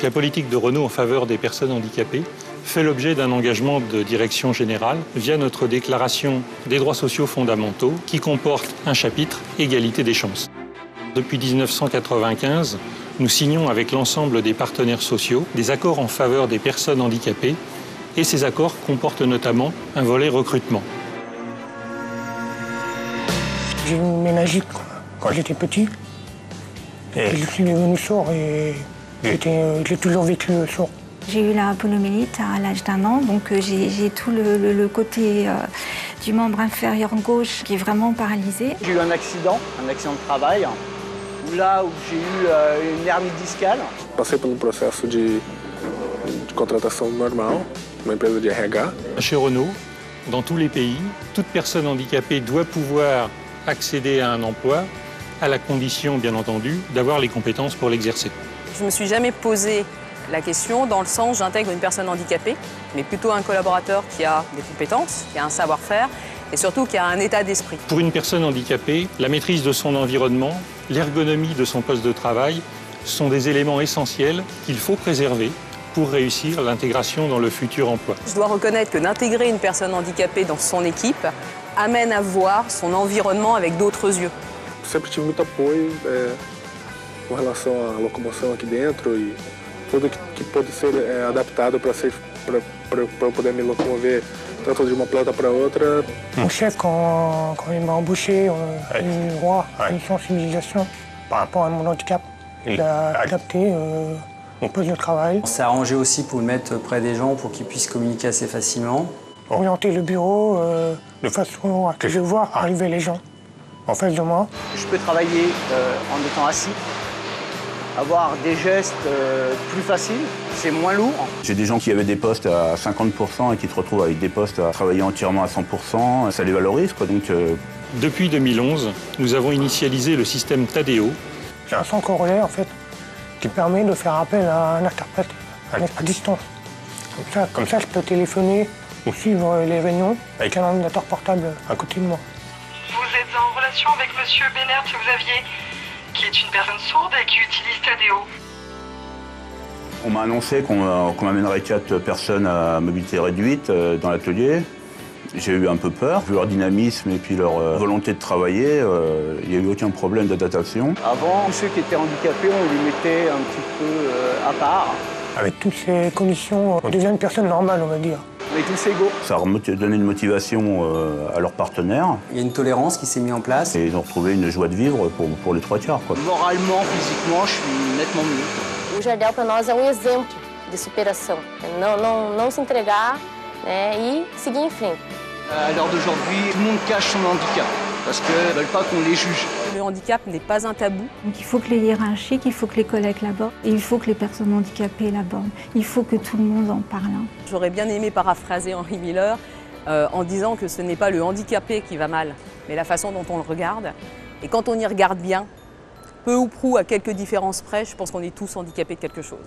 la politique de Renault en faveur des personnes handicapées fait l'objet d'un engagement de direction générale via notre déclaration des droits sociaux fondamentaux qui comporte un chapitre Égalité des chances. Depuis 1995, nous signons avec l'ensemble des partenaires sociaux des accords en faveur des personnes handicapées et ces accords comportent notamment un volet recrutement. J'ai une méningite quand j'étais petit. Et je suis devenu sourd et j'ai toujours vécu sourd. J'ai eu la poliomyélite à l'âge d'1 an, donc j'ai tout le côté du membre inférieur gauche qui est vraiment paralysé. J'ai eu un accident de travail, où j'ai eu une hernie discale. Passei por processo de contratação normal, uma empresa de RH. Chez Renault, dans tous les pays, toute personne handicapée doit pouvoir accéder à un emploi, à la condition, bien entendu, d'avoir les compétences pour l'exercer. Je ne me suis jamais posé la question dans le sens j'intègre une personne handicapée, mais plutôt un collaborateur qui a des compétences, qui a un savoir-faire et surtout qui a un état d'esprit. Pour une personne handicapée, la maîtrise de son environnement, l'ergonomie de son poste de travail sont des éléments essentiels qu'il faut préserver pour réussir l'intégration dans le futur emploi. Je dois reconnaître que d'intégrer une personne handicapée dans son équipe amène à voir son environnement avec d'autres yeux. Sempre tive muito apoio com relação à locomoção aqui dentro e tudo que pode ser adaptado para eu poder me locomover tanto de uma planta para outra. Mon chef, quand il m'a embauché, il y a une sensibilisation par rapport à mon handicap. Il a adapté mon poste de travail. On s'est arrangé aussi pour le mettre près des gens pour qu'ils puissent communiquer assez facilement. Orienter le bureau de façon à que je vois arriver les gens en face de moi. Je peux travailler en étant assis, avoir des gestes plus faciles, c'est moins lourd. J'ai des gens qui avaient des postes à 50% et qui se retrouvent avec des postes à travailler entièrement à 100%. Ça les valorise, quoi. Donc, Depuis 2011, nous avons initialisé le système Tadeo. J'ai un son corollaire, en fait, qui permet de faire appel à un interprète à distance. Comme ça, je peux téléphoner ou suivre les réunions avec un ordinateur portable à côté de moi. Vous êtes en relation avec Monsieur Bénert que vous aviez, qui est une personne sourde et qui utilise Tadeo. on m'a annoncé qu'on m'amènerait 4 personnes à mobilité réduite dans l'atelier. J'ai eu un peu peur, vu leur dynamisme et puis leur volonté de travailler, il n'y a eu aucun problème d'adaptation. Avant, ceux qui étaient handicapés, on les mettait un petit peu à part. Avec toutes ces conditions, on devient une personne normale, on va dire. On est tous égaux. Ça a donné une motivation à leurs partenaires. Il y a une tolérance qui s'est mise en place. Et ils ont retrouvé une joie de vivre pour les 3 quarts, quoi. Moralement, physiquement, je suis nettement mieux. O Jardel, para nós, é exemplo de superação. Não se entregar, né, e seguir em frente. À l'heure d'aujourd'hui, tout le monde cache son handicap parce qu'ils ne veulent pas qu'on les juge. Le handicap n'est pas un tabou. Donc il faut que les hiérarchiques, il faut que les collègues l'abordent et il faut que les personnes handicapées l'abordent. Il faut que tout le monde en parle. J'aurais bien aimé paraphraser Henri Miller en disant que ce n'est pas le handicapé qui va mal, mais la façon dont on le regarde. Et quand on y regarde bien, peu ou prou, à quelques différences près, je pense qu'on est tous handicapés de quelque chose.